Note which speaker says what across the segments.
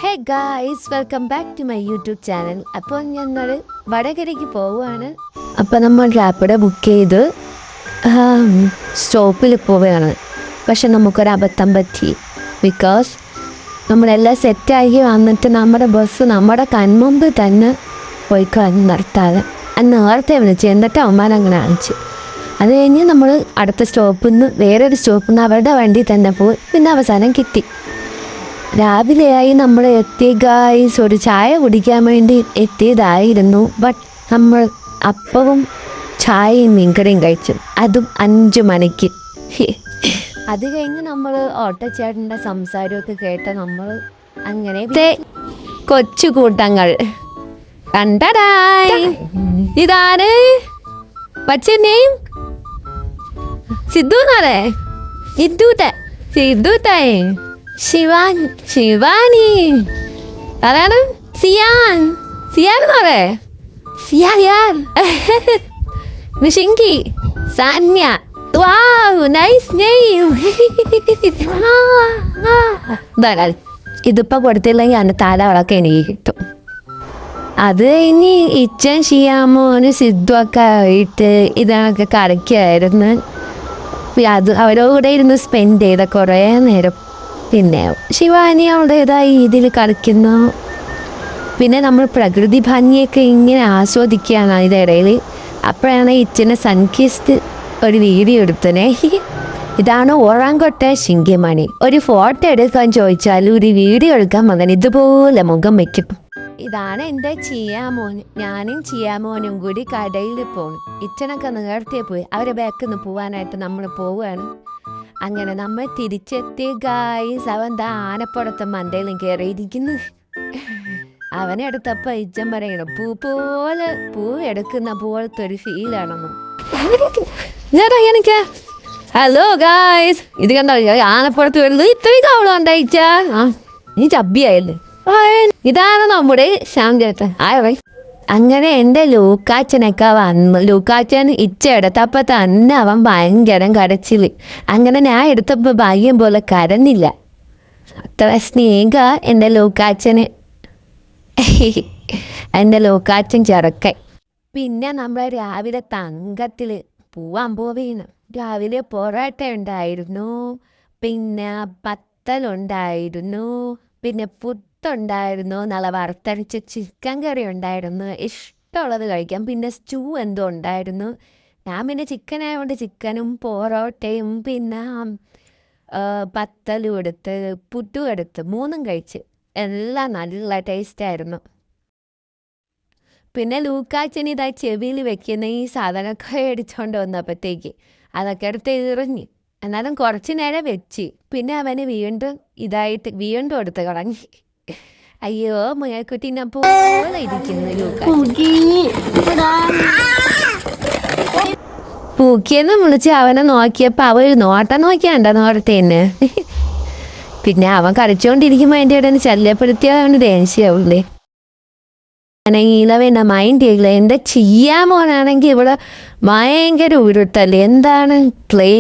Speaker 1: Hey guys, welcome back to my YouTube channel. അപ്പോൾ ഞങ്ങൾ വടകരയ്ക്ക് പോവുകയാണ്. അപ്പോൾ നമ്മൾ റാപ്പിഡ് ബുക്ക് ചെയ്ത് സ്റ്റോപ്പിൽ പോവുകയാണ്. പക്ഷെ നമുക്കൊരബദ്ധം പറ്റി. ബിക്കോസ് നമ്മളെല്ലാം സെറ്റാക്കി വന്നിട്ട് നമ്മുടെ ബസ് നമ്മുടെ കൺമുമ്പ് തന്നെ പോയി നിർത്താതെ നേരത്തെ വിളിച്ച് എന്നിട്ട് അവന്മാരങ്ങനെ അയച്ചു. അത് കഴിഞ്ഞ് നമ്മൾ അടുത്ത സ്റ്റോപ്പിൽ നിന്ന് വേറൊരു സ്റ്റോപ്പിൽ നിന്ന് അവരുടെ വണ്ടി തന്നെ പോയി. പിന്നെ അവസാനം കിട്ടി. രാവിലെയായി നമ്മൾ എത്തി ഗായ്സ്. ഒരു ചായ കുടിക്കാൻ വേണ്ടി എത്തിയതായിരുന്നു. ബട്ട് നമ്മൾ അപ്പവും ചായയും മീൻകറിയും കഴിച്ചു, അതും 5 മണിക്ക്. അത് കഴിഞ്ഞ് നമ്മൾ ഓട്ടോച്ചേട്ടൻ്റെ സംസാരമൊക്കെ കേട്ട നമ്മൾ അങ്ങനെ കൊച്ചു കൂട്ടങ്ങൾ കണ്ടടായി. ഇതാണ് പച്ചനെയും സിദ്ധുനാറേ സിദ്ധുതായി ശിവാനി ആരാണ്? സിയാന്ന് പറയേ. സിയാൻ മിഷിങ്കി സാന്യ. വാവ്, നൈസ് നെയിം. ഇതിപ്പോൾ കൊടുത്തില്ലെങ്കിൽ അതിൻ്റെ തലകളൊക്കെ എനിക്ക് കിട്ടും. അത് കഴിഞ്ഞ് ഇച്ചൻ ഷിയാമോന് സിദ്ധുവൊക്കെ ആയിട്ട് ഇതൊക്കെ കളിക്കുമായിരുന്നു. അത് അവരോടെ ഇരുന്ന് സ്പെൻഡ് ചെയ്ത കുറേ നേരം. പിന്നെ ശിവാനി അവളുടേതായ രീതിയിൽ കളിക്കുന്നു. പിന്നെ നമ്മൾ പ്രകൃതി ഭംഗിയൊക്കെ ഇങ്ങനെ ആസ്വദിക്കുകയാണ് അതിൻ്റെ ഇടയിൽ. അപ്പോഴാണ് ഇച്ചനെ സൺകിസ്റ്റ് ഒരു വീഡിയോ എടുത്തനെ. ഇതാണ് ഓറാങ്കൊട്ട ശിങ്കിമണി. ഒരു ഫോട്ടോ എടുക്കാൻ ചോദിച്ചാൽ ഒരു വീഡിയോ എടുക്കാൻ വന്നാൽ ഇതുപോലെ മുഖം വയ്ക്കും. ഇതാണ് എൻ്റെ ചിയാമോൻ. ഞാനും ചിയാമോനും കൂടി കടയിൽ പോകും. ഇച്ചനൊക്കെ നേരത്തെ പോയി. അവരെ ബാക്കിൽ നിന്ന് പോകാനായിട്ട് നമ്മൾ പോവുകയാണ്. അങ്ങനെ നമ്മൾ തിരിച്ചെത്തി ഗായ്സ്. അവൻ ആനപ്പുറത്ത് മണ്ടയിലും കയറിയിരിക്കുന്നു. അവനെടുത്തപ്പോൾ ഇച്ചൻ പറയണം പൂ എടുക്കുന്ന പോലത്തെ ഒരു ഫീലാണെന്ന്. എനിക്ക് ഹലോ ഗായ്സ്, ഇത് കണ്ടോ ആനപ്പുറത്ത് വരുന്നത് ഇത്രയും കവളുണ്ടായിച്ച. നീ ചബ്ബിയായല്ലേ. ഇതാണ് നമ്മുടെ ശ്യാം ചേട്ടൻ. അങ്ങനെ എൻ്റെ ലൂക്കാച്ചനൊക്കെ വന്നു. ലൂക്കാച്ചൻ ഇച്ച എടുത്തപ്പോൾ തന്നെ അവൻ ഭയങ്കരം കരച്ചിൽ. അങ്ങനെ ഞാൻ എടുത്തപ്പോൾ ഭാഗ്യം പോലെ കരഞ്ഞില്ല. അത്ര സ്നേഹ എൻ്റെ ലൂക്കാച്ചന്. എൻ്റെ ലൂക്കാച്ചൻ ചെറുക്കൻ. പിന്നെ നമ്മൾ രാവിലെ തങ്കത്തിൽ പോവാൻ പോവുകയാണ്. രാവിലെ പൊറോട്ട ഉണ്ടായിരുന്നു, പിന്നെ പത്തലുണ്ടായിരുന്നു, പിന്നെ പുട്ടുണ്ടായിരുന്നു, നല്ല വറുത്തരച്ച ചിക്കൻ കറി ഉണ്ടായിരുന്നു. ഇഷ്ടമുള്ളത് കഴിക്കാം. പിന്നെ സ്റ്റൂ എന്തോ ഉണ്ടായിരുന്നു. ഞാൻ പിന്നെ ചിക്കൻ ആയതുകൊണ്ട് ചിക്കനും പൊറോട്ടയും പിന്നെ പത്തലും എടുത്ത് പുട്ടും എടുത്ത് 3ഉം കഴിച്ച്. എല്ലാം നല്ല ടേസ്റ്റായിരുന്നു. പിന്നെ ലൂക്കാച്ചൻ ഇതായി ചെവിയിൽ വെക്കുന്ന ഈ സാധനമൊക്കെ അടിച്ചുകൊണ്ട് വന്നപ്പോഴത്തേക്ക് അതൊക്കെ എടുത്ത് എറിഞ്ഞ്. എന്നാലും കുറച്ച് നേരം വെച്ച്. പിന്നെ അവന് വീണ്ടും എടുത്ത് കളഞ്ഞ്. അയ്യോ, മുയൽക്കുട്ടീനെ പോലെ ഇരിക്കുന്നു പൂക്കിയെന്ന് വിളിച്ച് അവനെ നോക്കിയപ്പോൾ അവൻ ഒരു നോട്ടം നോക്കിയാണ്ട നോട്ടത്തേന്ന്. പിന്നെ അവൻ കളിച്ചുകൊണ്ടിരിക്കുമ്പോൾ അതിൻ്റെ ഇടയിൽ ശല്യപ്പെടുത്തിയാൽ അവന് ദേഷ്യമാവില്ലേ. ഇളവേണ്ട മൈൻഡ് ചെയ്യില്ല. എൻ്റെ ചിയാമോനാണെങ്കിൽ ഇവിടെ ഭയങ്കര ഉരുട്ടല്ലേ. എന്താണ് ക്ലേ.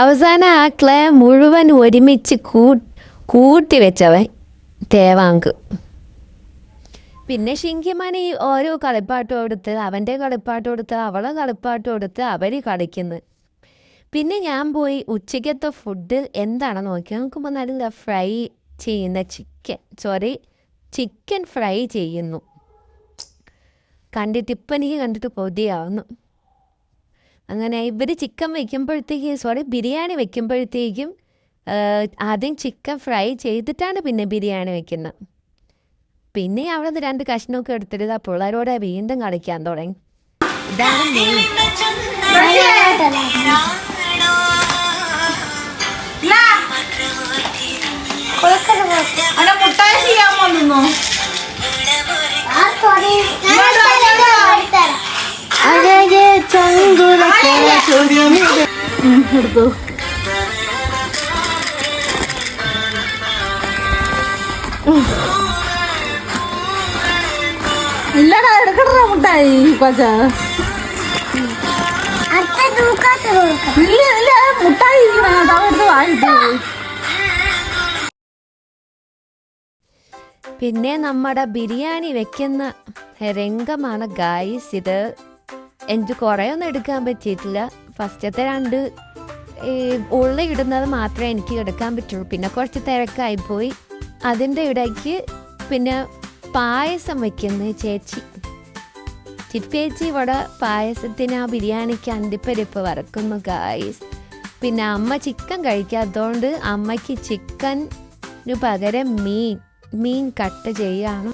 Speaker 1: അവസാനം ആ ക്ലേ മുഴുവൻ ഒരുമിച്ച് കൂട്ടി വെച്ചവൻ തേവാങ്ക്. പിന്നെ ഷിങ്കിമണി ഓരോ കളിപ്പാട്ടും എടുത്ത് അവൻ്റെ കളിപ്പാട്ടും എടുത്ത് അവളെ കളിപ്പാട്ടും എടുത്ത് അവർ കളിക്കുന്നു. പിന്നെ ഞാൻ പോയി ഉച്ചയ്ക്കത്തെ ഫുഡ് എന്താണെന്ന് നോക്കി നോക്കുമ്പോൾ നല്ല ഫ്രൈ ചെയ്യുന്ന ചിക്കൻ ഫ്രൈ ചെയ്യുന്നു. എനിക്ക് കണ്ടിട്ട് കൊതിയാവുന്നു. അങ്ങനെ ഇവർ ചിക്കൻ ബിരിയാണി വെക്കുമ്പോഴത്തേക്കും ആദ്യം ചിക്കൻ ഫ്രൈ ചെയ്തിട്ടാണ് പിന്നെ ബിരിയാണി വെക്കുന്നത്. പിന്നെ അവിടെ നിന്ന് 2 കഷ്ണമൊക്കെ എടുത്തിട്ട് പിള്ളേരോടെ വീണ്ടും കളിക്കാൻ തുടങ്ങി. ഇതാണ്
Speaker 2: ഇല്ലടാ, എടുക്കണ മുട്ടായി കൊച്ച. ഇല്ല മുട്ടായി എടുത്ത് വാങ്ങിട്ട്
Speaker 1: പിന്നെ നമ്മുടെ ബിരിയാണി വെക്കുന്ന രംഗമാണ് ഗായ്സ്. ഇത് എനിക്ക് കുറേ ഒന്നും എടുക്കാൻ പറ്റിയിട്ടില്ല. ഫസ്റ്റത്തെ 2 ഉള്ളി ഇടുന്നത് മാത്രമേ എനിക്ക് എടുക്കാൻ പറ്റുള്ളൂ. പിന്നെ കുറച്ച് തിരക്കായിപ്പോയി. അതിൻ്റെ ഇടയ്ക്ക് പിന്നെ പായസം വയ്ക്കുന്ന ചേച്ചി ഇവിടെ പായസത്തിന് ആ ബിരിയാണിക്ക് അണ്ടിപ്പരിപ്പ് വറക്കുന്നു ഗായ്സ്. പിന്നെ അമ്മ ചിക്കൻ കഴിക്കാത്തതുകൊണ്ട് അമ്മയ്ക്ക് ചിക്കന് പകരം മീൻ കട്ട് ചെയ്യാണ്.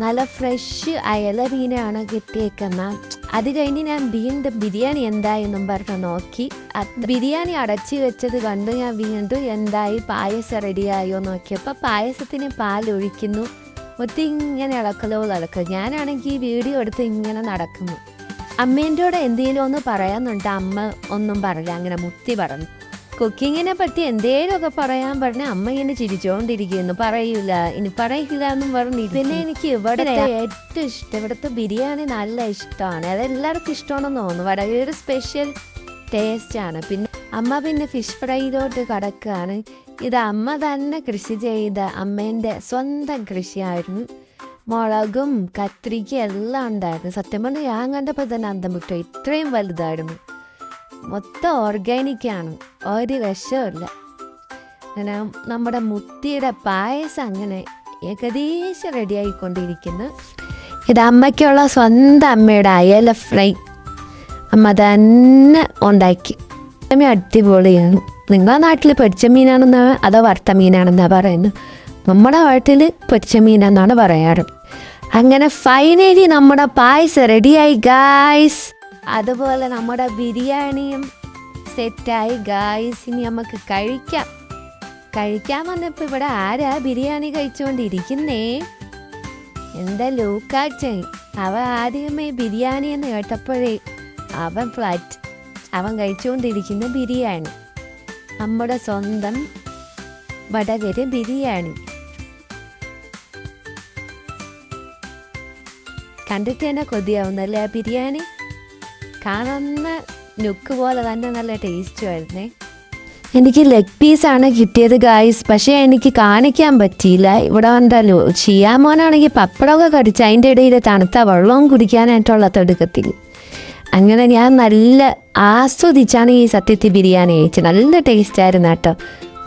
Speaker 1: നല്ല ഫ്രഷ് അയല മീനാണ് കിട്ടിയേക്കുന്നത്. അത് കഴിഞ്ഞ് ഞാൻ വീണ്ടും ബിരിയാണി എന്തായെന്നും പറഞ്ഞ് നോക്കി. ബിരിയാണി അടച്ചു വെച്ചത് കണ്ട് ഞാൻ വീണ്ടും എന്തായി പായസം റെഡിയായോ നോക്കിയപ്പോൾ പായസത്തിന് പാലൊഴിക്കുന്നു. ഇങ്ങനെ ഇളക്കുക. ഞാനാണെങ്കിൽ വീഡിയോ എടുത്ത് ഇങ്ങനെ നടക്കുന്നു. അമ്മേൻ്റെ കൂടെ എന്തെങ്കിലും ഒന്ന് പറയാന്നുണ്ട്. അമ്മ ഒന്നും പറഞ്ഞില്ല, അങ്ങനെ മുത്തി പറഞ്ഞു. കുക്കിങ്ങിനെ പറ്റി എന്തേലുമൊക്കെ പറയാൻ പറഞ്ഞ അമ്മ ഇങ്ങനെ ചിരിച്ചോണ്ടിരിക്കുന്നു. പറയൂല എന്നും പറഞ്ഞു. പിന്നെ എനിക്ക് ഇവിടുത്തെ ഏറ്റവും ഇഷ്ടം, ഇവിടുത്തെ ബിരിയാണി നല്ല ഇഷ്ടമാണ്. അതെല്ലാവർക്കും ഇഷ്ടമാണെന്ന് തോന്നുന്നു. വളരെ ഒരു സ്പെഷ്യൽ ടേസ്റ്റാണ്. പിന്നെ അമ്മ പിന്നെ ഫിഷ് ഫ്രൈയിലോട്ട് കടക്കുകയാണ്. ഇത് അമ്മ തന്നെ കൃഷി ചെയ്ത അമ്മേൻ്റെ സ്വന്തം കൃഷിയായിരുന്നു. മുളകും കത്രിക്കയും എല്ലാം ഉണ്ടായിരുന്നു. സത്യം പറഞ്ഞാൽ ഞാൻ കണ്ടപ്പോൾ തന്നെ അന്തം വിട്ടു. ഇത്രയും വലുതായിരുന്നു. മൊത്തം ഓർഗാനിക്കാണ്, ഒരു വിഷമില്ല. അങ്ങനെ നമ്മുടെ മുത്തിയുടെ പായസം അങ്ങനെ ഏകദേശം റെഡിയായിക്കൊണ്ടിരിക്കുന്നു. ഇത് അമ്മയ്ക്കുള്ള സ്വന്തം അമ്മയുടെ അയല ഫ്രൈ അമ്മ തന്നെ ഉണ്ടാക്കി. അടിപൊളിയാണ്. നിങ്ങളുടെ നാട്ടിൽ പൊരിച്ച മീനാണെന്നാ അതോ വറുത്ത മീനാണെന്നാണ് പറയുന്നത്? നമ്മുടെ നാട്ടിൽ പൊരിച്ച മീനെന്നാണ് പറയാറ്. അങ്ങനെ ഫൈനലി നമ്മുടെ പായസം റെഡിയായി ഗായ്സ്. അതുപോലെ നമ്മുടെ ബിരിയാണിയും സെറ്റായി ഗായ്സ്. ഇനി നമുക്ക് കഴിക്കാൻ വന്നപ്പോൾ ഇവിടെ ആരാ ബിരിയാണി കഴിച്ചുകൊണ്ടിരിക്കുന്നേ? എന്താ ലൂക്കാച്ചൻ. അവൻ ആദ്യമേ ബിരിയാണി എന്ന് കേട്ടപ്പോഴേ അവൻ കഴിച്ചുകൊണ്ടിരിക്കുന്ന ബിരിയാണി, നമ്മുടെ സ്വന്തം വടകര ബിരിയാണി. കണ്ടിട്ട് തന്നെ കൊതിയാവുന്നല്ലേ ആ ബിരിയാണി. കാണുന്ന ലുക്ക് പോലെ തന്നെ നല്ല ടേസ്റ്റുമായിരുന്നേ. എനിക്ക് ലെഗ് പീസാണ് കിട്ടിയത് ഗായ്സ്. പക്ഷേ എനിക്ക് കാണിക്കാൻ പറ്റിയില്ല. ഇവിടെ ഉണ്ടല്ലോ ഷിയാമോനാണെങ്കിൽ പപ്പടമൊക്കെ കടിച്ച് അതിൻ്റെ ഇടയിൽ തണുത്ത വെള്ളവും കുടിക്കാനായിട്ടുള്ള തിടുക്കത്തിൽ. അങ്ങനെ ഞാൻ നല്ല ആസ്വദിച്ചാണ് ഈ സത്യത്തിൽ ബിരിയാണി കഴിച്ചത്. നല്ല ടേസ്റ്റായിരുന്നു കേട്ടോ.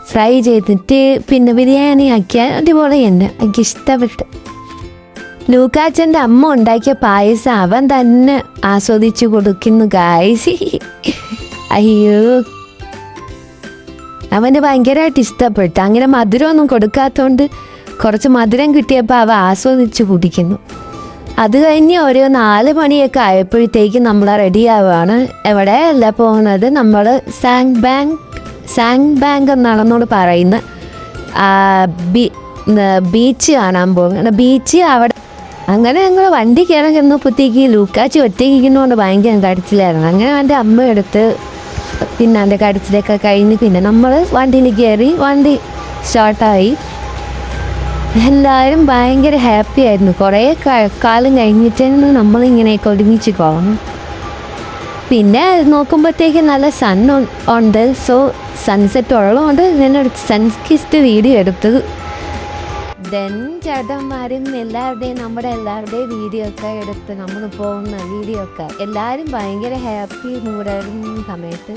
Speaker 1: ഫ്രൈ ചെയ്തിട്ട് പിന്നെ ബിരിയാണി ആക്കിയാൽ അതുപോലെ തന്നെ എനിക്ക് ഇഷ്ടപ്പെട്ടു. ലൂക്കാച്ചൻ്റെ അമ്മ ഉണ്ടാക്കിയ പായസം അവൻ തന്നെ ആസ്വദിച്ചു കൊടുക്കുന്നു ഗായ്സ്. അയ്യോ, അവന് ഭയങ്കരമായിട്ട് ഇഷ്ടപ്പെട്ടു. അങ്ങനെ മധുരമൊന്നും കൊടുക്കാത്തതുകൊണ്ട് കുറച്ച് മധുരം കിട്ടിയപ്പോൾ അവ ആസ്വദിച്ച് കുടിക്കുന്നു. അത് കഴിഞ്ഞ് ഒരു 4 മണിയൊക്കെ ആയപ്പോഴത്തേക്ക് നമ്മൾ റെഡിയാവുകയാണ്. എവിടെയല്ല പോകുന്നത്, നമ്മൾ സാങ് ബാങ്ക് എന്നാണെന്നോട് പറയുന്ന ബീച്ച് കാണാൻ പോകുന്നത്. ബീച്ച് അവിടെ അങ്ങനെ ഞങ്ങൾ വണ്ടി കയറാൻ ചെന്നപ്പോഴത്തേക്ക് ലൂക്കാച്ചി ഒറ്റയ്ക്കുന്നതുകൊണ്ട് ഭയങ്കര കടിച്ചിലായിരുന്നു. അങ്ങനെ എൻ്റെ അമ്മ എടുത്ത് പിന്നെ എൻ്റെ കടിച്ചിലൊക്കെ കഴിഞ്ഞ് പിന്നെ നമ്മൾ വണ്ടിയിൽ കയറി. വണ്ടി സ്റ്റാർട്ടായി. എല്ലാവരും ഭയങ്കര ഹാപ്പി ആയിരുന്നു. കുറേ കാലം കഴിഞ്ഞിട്ടാണ് നമ്മളിങ്ങനെയൊക്കെ ഒരുമിച്ച് പോകണം. പിന്നെ നോക്കുമ്പോഴത്തേക്ക് നല്ല സൺ ഉണ്ട്. സോ സൺസെറ്റ് ഉള്ളതുകൊണ്ട് ഞാനൊരു സൺകിസ്റ്റ് വീഡിയോ എടുത്തത്. ദെൻ ചേട്ടന്മാരും നമ്മുടെ എല്ലാവരുടെയും വീഡിയോ ഒക്കെ എടുത്ത് നമ്മൾ പോകുന്ന വീഡിയോ ഒക്കെ എല്ലാവരും ഭയങ്കര ഹാപ്പി മൂടായിരുന്ന സമയത്ത്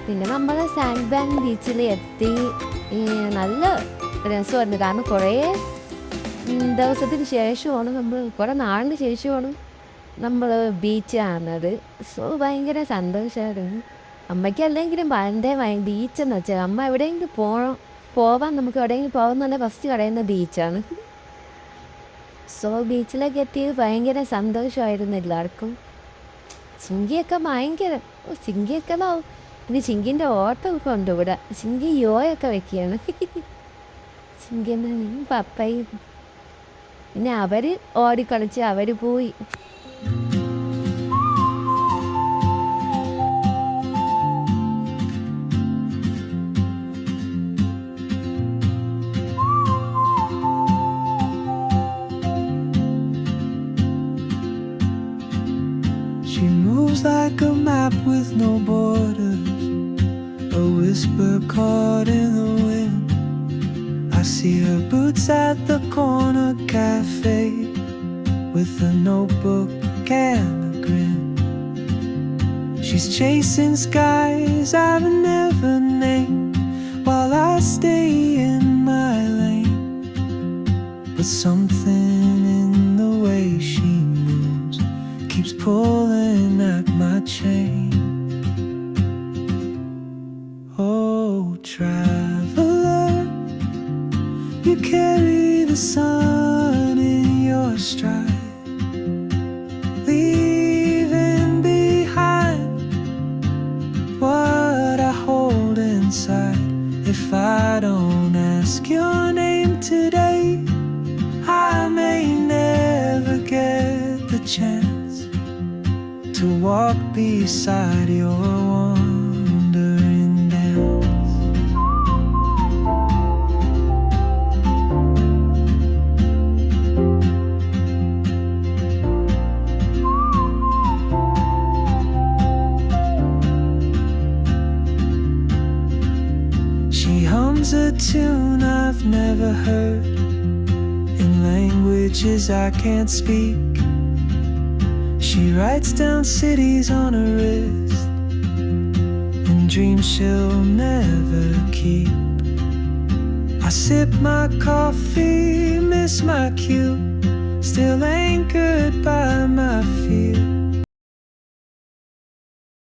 Speaker 1: പിന്നെ നമ്മൾ സാൻഡ് ബാങ്ക് ബീച്ചിൽ എത്തി. നല്ല രസമായിരുന്നു. കാരണം കുറേ ദിവസത്തിന് ശേഷമാണ് കുറേ നാളിന് ശേഷമാണ് നമ്മൾ ബീച്ച് കാണുന്നത്. സോ ഭയങ്കര സന്തോഷമായിരുന്നു. അമ്മയ്ക്ക് അല്ലെങ്കിലും ബീച്ചെന്ന് വെച്ചാൽ അമ്മ എവിടെയെങ്കിലും പോവാൻ നമുക്ക് എവിടെയെങ്കിലും പോകുന്നതന്നെ ഫസ്റ്റ് കടയുന്ന ബീച്ചാണ്. സോ ബീച്ചിലേക്ക് എത്തിയത് ഭയങ്കര സന്തോഷമായിരുന്നു എല്ലാവർക്കും. ചിങ്കിയൊക്കെ ചിങ്കിയൊക്കെ ഇനി ചിങ്കിൻ്റെ ഓട്ടമൊക്കെ ഉണ്ട് ഇവിടെ. ചിങ്കി യോയൊക്കെ വെക്കുകയാണ്. ചിങ്കിൻ്റെ പപ്പയും പിന്നെ അവർ ഓടിക്കളിച്ച് അവർ പോയി.
Speaker 3: She moves like a map with no borders, a whisper caught in the wind. I see see her boots at the corner cafe with a notebook and a grin. She's chasing skies I've never named while I stay in my lane. But something in the way she moves keeps pulling at my chain. Oh, traveler, you carry the sun in your stride, leaving behind what I hold inside. If I don't ask your name today, I may never get the chance to walk beside your wandering dance. She hums a tune I've never heard in languages I can't speak. She writes down cities on her wrist and dreams she'll never keep. I sip my coffee, miss my cue, still anchored by my fear.